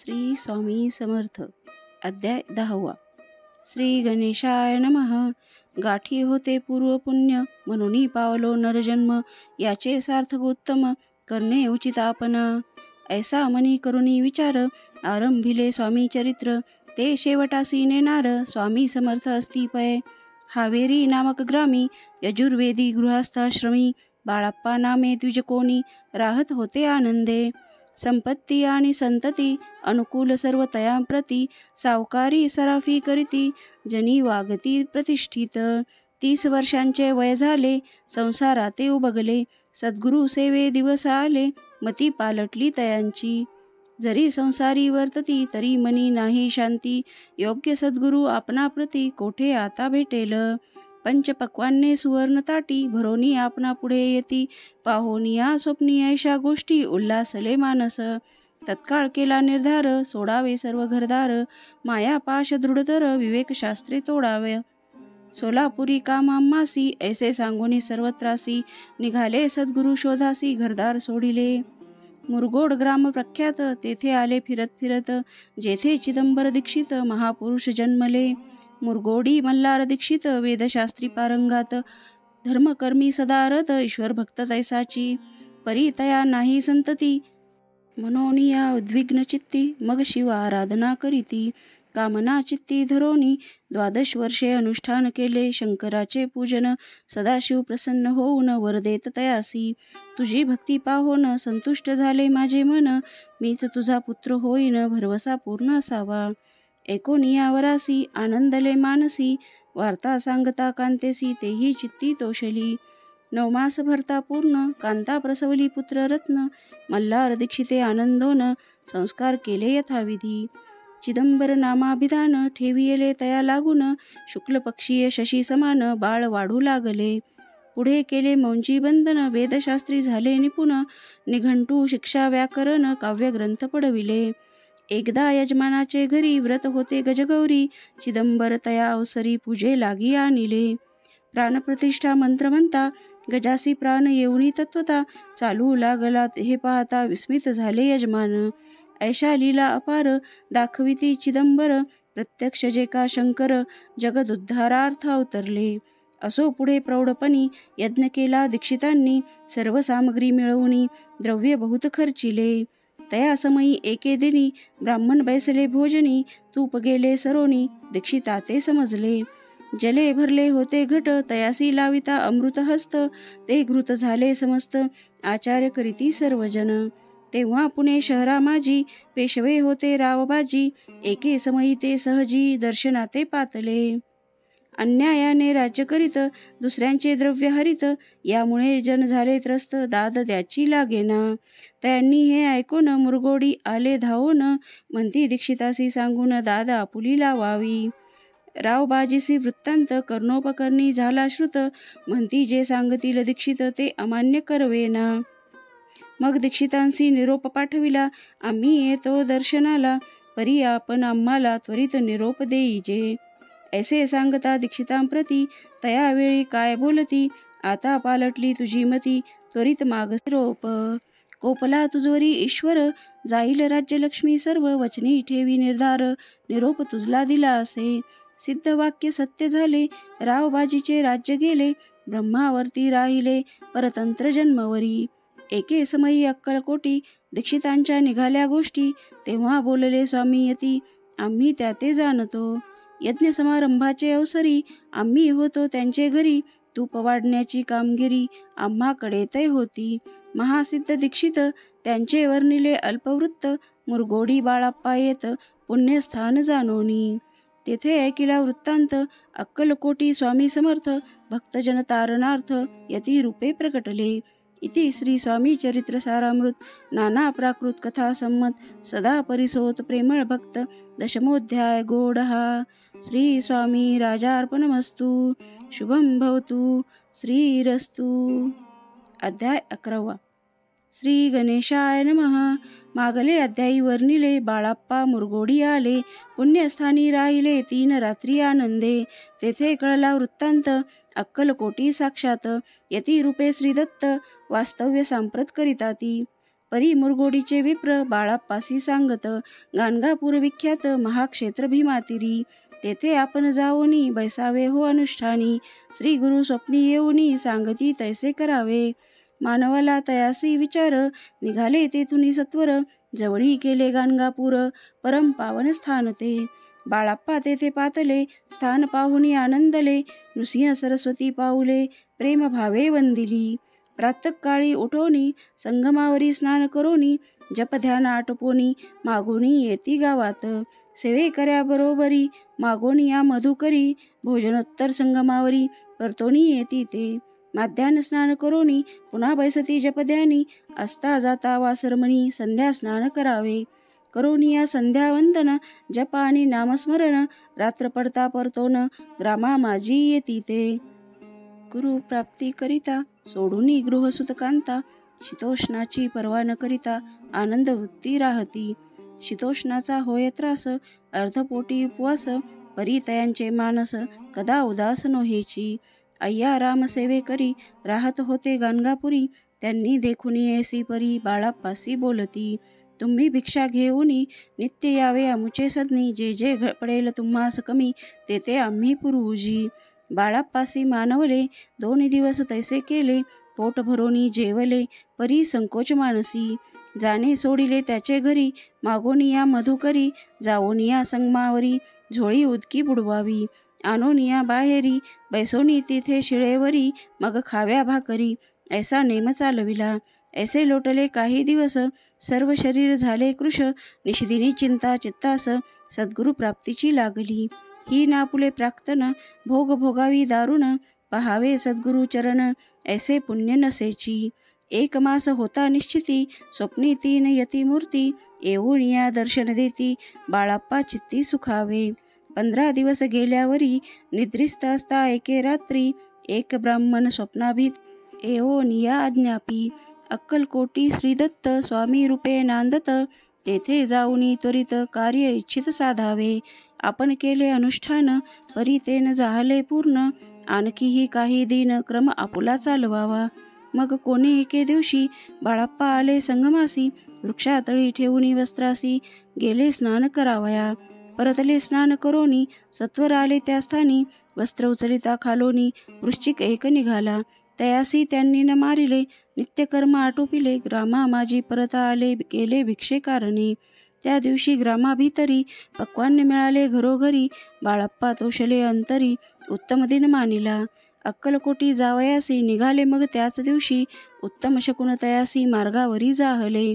श्री स्वामी समर्थ. अध्याय 10. श्री गणेशाय नमः. गाठी होते पूर्व पुण्य, म्हणून पावलो नरजन्म. याचे सार्थक उत्तम, करणे उचित आपणा. ऐसा मनी करुणी विचार, आरंभिले स्वामी चरित्र. ते शेवटासी नेणार, स्वामी समर्थ असती पय. हावेरी नामक ग्रामी, यजुर्वेदी गृहस्थाश्रमी. बाळाप्पा नामे द्विजकोणी, राहत होते आनंदे. संपत्ती आणि संतती, अनुकूल सर्व तयांप्रती. सावकारी सराफी करीती, जनी वागती प्रतिष्ठित. 30 वर्षांचे वय झाले, संसाराते उबगले. सद्गुरु सेवे दिवस आले, मती पालटली तयांची. जरी संसारी वर्तती, तरी मनी नाही शांती. योग्य सद्गुरु आपणाप्रती, कोठे आता भेटेल. पंचपक्वान्ने सुवर्ण ताटी, भरोनी आपणा पुढे येती. पाहोनिया स्वप्नी ऐशा गोष्टी, उल्हासले मानस. तत्काळ केला निर्धार, सोडावे सर्व घरदार. माया पाश दृढतर, विवेक शास्त्रे तोडावे. सोलापुरी काम आम्हासी, ऐसे सांगोनी सर्वत्रासी. निघाले सद्गुरु शोधासी, घरदार सोडिले. मुरगोड ग्राम प्रख्यात, तेथे आले फिरत फिरत. जेथे चिदंबर दीक्षित, महापुरुष जन्मले. मुरगोडी मल्हार दीक्षित, वेदशास्त्री पारंगात. धर्मकर्मी सदारत, ईश्वर भक्त तैसाची. परी तया नाही संतती, मनोनिया उद्विग्न चित्ती. मग शिव आराधना करीती, कामना चित्ती धरोनी. 12 वर्षे अनुष्ठान केले, शंकराचे पूजन. सदाशिव प्रसन्न होऊन वर देत तयासी. तुझी भक्ती पाहोन संतुष्ट झाले माझे मन. मीच तुझा पुत्र होईन, भरवसा पूर्ण असावा. 19 वरासी, आनंदले मानसी. वार्ता सांगता कांतेसी, तेही चित्ती तोषली. 9 मास भरता पूर्ण, कांता प्रसवली पुत्र रत्न. मल्हार दीक्षिते आनंदोन, संस्कार केले यथाविधी. चिदंबर नामाभिधान, ठेविले तया लागून. शुक्ल पक्षीय शशी समान, बाळ वाढू लागले. पुढे केले मौंची बंधन, वेदशास्त्री झाले निपुण. निघंटू शिक्षा व्याकरण, काव्यग्रंथ पडविले. एकदा यजमानाचे घरी, व्रत होते गजगौरी. चिदंबर तया अवसरी, पूजे लागी आणिले. प्राणप्रतिष्ठा मंत्र म्हणता, गजासी प्राण येऊनी तत्वता. चालू लागला हे पाहता, विस्मित झाले यजमान. ऐशा लीला अपार, दाखविती चिदंबर. प्रत्यक्ष जे का शंकर, जगदुद्धारार्थ अवतरले. असो पुढे प्रौढपणी, यज्ञ केला दीक्षितांनी. सर्व सामग्री मिळवूनी, द्रव्य बहुत खर्चिले. तया समयी एके दिनी, ब्राह्मण बैसले भोजनी. तूप गेले सरोनी, दीक्षिता ते समजले. जले भरले होते घट, तयासी लाविता अमृत हस्त. ते घृत झाले समस्त, आचार्य करीती सर्वजन. तेव्हा पुणे शहरा माझी, पेशवे होते रावबाजी. एके समयी ते सहजी, दर्शनाते पातले. अन्यायाने राज्य करीत, दुसऱ्यांचे द्रव्य हरित. यामुळे जन झाले त्रस्त, दाद द्याची लागेना. त्यांनी हे ऐकून मुरगोडी आले धावून. म्हणती दीक्षितासी सांगून, दाद आपुली लावावी. रावबाजीसी वृत्तांत, कर्णोपकर्णी झाला श्रुत. म्हणती जे सांगतील दीक्षित, ते अमान्य करवेना. मग दीक्षितांसी निरोप पाठविला, आम्ही येतो दर्शनाला. परी आपण आम्हाला त्वरित निरोप देईजे. ऐसे सांगता दीक्षितांप्रती, तयावेळी काय बोलती. आता पालटली तुझी मती, त्वरित माग निरोप. कोपला तुझवरी ईश्वर, जाईल राज्यलक्ष्मी सर्व. वचनी ठेवी निर्धार, निरोप तुझला दिला असे. सिद्ध वाक्य सत्य झाले, रावबाजीचे राज्य गेले. ब्रह्मावरती राहिले, परतंत्र जन्मवरी. एके समयी अक्कलकोटी, दीक्षितांच्या निघाल्या गोष्टी. तेव्हा बोलले स्वामी यती, आम्ही त्या ते जाणतो. यज्ञ समारंभाचे अवसरी, आम्ही होतो त्यांचे घरी. तूप वाढण्याची कामगिरी, आम्हाकडे तै होती. महासिद्ध दीक्षित, त्यांचे वर्णिले अल्पवृत्त. मुरगोडी बाळाप्पा येत, पुण्यस्थान जाणोनी. तेथे ऐकिला वृत्तांत, अक्कलकोटी स्वामी समर्थ. भक्तजन तारणार्थ, यती रूपे प्रकटले. इति श्री स्वामी चरित्र सारामृत. नाना प्राकृत कथा संमत, सदा परिसोत प्रेमळ भक्त. 10मोऽध्याय गोडहा. श्री स्वामी राजार्पणमस्तु. शुभं भवतु. श्रीरस्तु. अध्याय 11. श्री गणेशाय नमः. मागले अध्यायी वर्णिले, बाळाप्पा मुरगोडी आले. पुण्यस्थानी राहिले 3 रात्री आनंदे. तेथे कळला वृत्तांत, अक्कलकोटी साक्षात. यती रूपे श्रीदत्त, वास्तव्य सांप्रत करिताती. परी मुरगोडीचे विप्र बाळाप्पासी सांगत, गाणगापूर विख्यात महाक्षेत्र भीमातिरी, तेथे आपण जाऊनी बैसावे हो अनुष्ठानी, श्री गुरु स्वप्नी येऊनी सांगती तैसे करावे. मानवाला तयासी विचार, निघाले तेथुनी सत्वर, जवळी केले गाणगापूर परम पावन स्थान ते. बाळाप्पा तेथे पातले, स्थान पाहुनी आनंदले, नृसिंह सरस्वती पाऊले, प्रेम भावे वंदिली. प्रातःकाळी उठोनी संगमावरी स्नान करोनी, जप ध्यान आटपोनी मागोनी येती गावात. सेवे कर्या बरोबरी मागोनी या मधुकरी, भोजनोत्तर संगमावरी परतोनी येती ते. माध्यान स्नान करोनी पुन्हा बैसती जपध्यानी, असता जाता वासरमणी संध्या स्नान करावे. करोनी या संध्यावंदन जप आणि नामस्मरण, रात्र पडता परतोन ग्रामा माझी येती ते. गुरु प्राप्ती करिता सोडूनी गृहसुतकांता, शीतोष्णाची पर्वा न करिता आनंद वृत्ती राहती. शीतोष्णाचा होय त्रास, अर्धपोटी उपवास, परितयांचे मानस कदा उदास नोहेची. अय्या राम सेवे करी राहत होते गाणगापुरी, त्यांनी देखुनी ऐसी परी बाळाप्पासी बोलती. तुम्ही भिक्षा घेऊनी नित्य यावे आमुचे सदनी, जे जे पडेल तुम्हास कमी ते ते आम्ही पुरवूजी. बाळाप्पासी मानवले 2 दिवस तैसे केले, पोट भरोनी जेवले परी संकोच मानसी. जाणे सोडिले त्याचे घरी, मागोनिया मधुकरी, जाओनिया संगमावरी झोळी उदकी बुडवावी. आणोनिया बाहेरी बैसोनी तिथे शिळेवरी, मग खाव्या भाकरी ऐसा नेम चालविला. ऐसे लोटले काही दिवस, सर्व शरीर झाले कृश, निशिदिनी चिंता चित्तास सद्गुरु प्राप्तीची लागली. ही नापुले प्राक्तन भोग भोगावी दारुण, पहावे सद्गुरु चरण ऐसे पुण्य नसेची. 1 मास होता निश्चिती, स्वप्नी 3 यती मूर्ती, येऊन या दर्शन देती बाळाप्पा चित्ती सुखावे. 15 दिवस गेल्यावरी निद्रिस्त असता एके रात्री, एक ब्राह्मण स्वप्नाभीत येऊन या आज्ञापी. अक्कलकोटी श्रीदत्त स्वामी रूपे नांदत, तेथे जाऊनी त्वरित कार्य इच्छित साधावे. आपण केले अनुष्ठान परी तेन झाले पूर्ण, आणखीही काही दिन क्रम आपुला चालवावा. मग कोणी एके दिवशी बाळाप्पा आले संगमासी, वृक्षातळी ठेवूनी वस्त्रासी गेले स्नान करावया. परतले स्नान करोनी सत्वर आले त्या स्थानी, वस्त्र उचलिता खालोनी वृश्चिक एक निघाला. तयासी त्यांनी न मारिले, नित्यकर्म आटोपिले, ग्रामा माझी परत आले केले भिक्षे कारणे. त्या दिवशी ग्रामाभितरी पक्वान्न मिळाले घरोघरी, बाळाप्पा तोषले अंतरी उत्तम दिन मानिला. अक्कलकोटी जावयासी निघाले मग त्याच दिवशी, उत्तम शकुन तयासी मार्गावरी जाहले.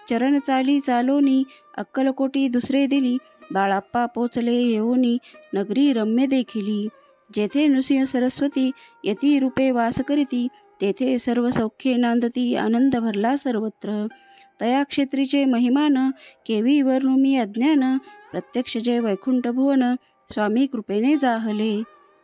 चरण चाली चालोनी अक्कलकोटी दुसरे दिली, बाळाप्पा पोचले येऊनी नगरी रम्य देखिली. जेथे नृसिंह सरस्वती यती रूपे वास करीती, तेथे सर्व सौख्ये नांदती आनंद भरला सर्वत्र. तया क्षेत्रीचे महिमान केवी वर्णू मी अज्ञान, प्रत्यक्ष जय वैकुंठ भुवन स्वामी कृपेने जाहले.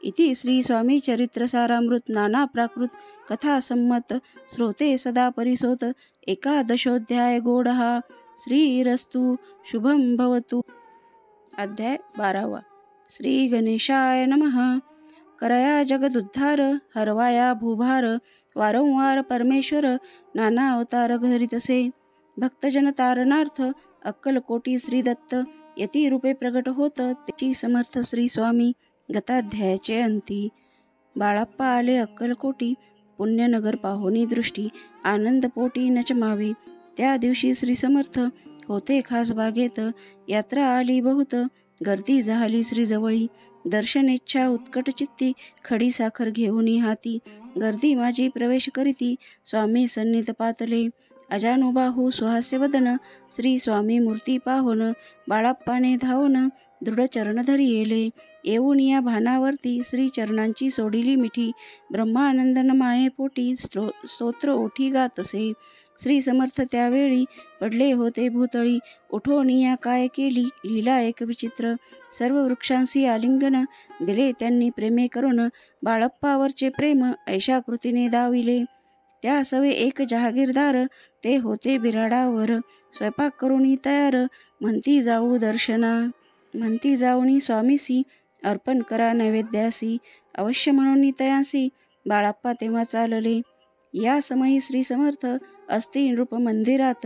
इति श्री स्वामी चरित्र सारामृत नाना प्राकृत कथा संमत श्रोते सदा परिसोत 11ोऽध्याय गोडहा. श्रीरस्तु शुभम भवतु. अध्याय 12. श्री गणेशाय नमः. करया जगदुद्धार, हरवाया भूभार, वारंवार परमेश्वर नाना अवतार घरितसे. भक्तजन तारणार्थ अक्कलकोटी श्रीदत्त यती रूपे प्रगट होत, त्याची समर्थ श्री स्वामी. गताध्यायाचे अंती. बाळाप्पा आले अक्कलकोटी, पुण्यनगर पाहोनी दृष्टी आनंद पोटी न चमावे. त्या दिवशी श्री समर्थ होते खास बागेत, यात्रा आली बहुत, गर्दी झाली श्रीजवळी. दर्शनेच्छा उत्कट चित्ती, खडी साखर घेऊनी हाती, गर्दी माझी प्रवेश करीती स्वामी सन्निध पातले. अजानुबाहू सुहास्य वदन, श्री स्वामी मूर्ती पाहोन, बाळाप्पाने धावून दृढ चरण धरी येले. येऊन या भानावरती श्री चरणांची सोडिली मिठी, ब्रह्मानंदन माये पोटी स्तोत्र ओठी गातसे. श्री समर्थ त्यावेळी पडले होते भूतळी, उठोनिया काय केली लीला एक विचित्र. सर्व वृक्षांशी आलिंगन दिले त्यांनी प्रेमे करून, बाळप्पावरचे प्रेम ऐशा कृतीने दाविले. त्या सवे एक जहागीरदार, ते होते बिराडावर. स्वयंपाक करून तयार, म्हणती जाऊ दर्शना. म्हणती जाऊनी स्वामीसी, अर्पण करा नैवेद्यासी. अवश्य म्हणून तयांसी बाळाप्पा तेव्हा चालले. या समयी श्री समर्थ असती नृप मंदिरात.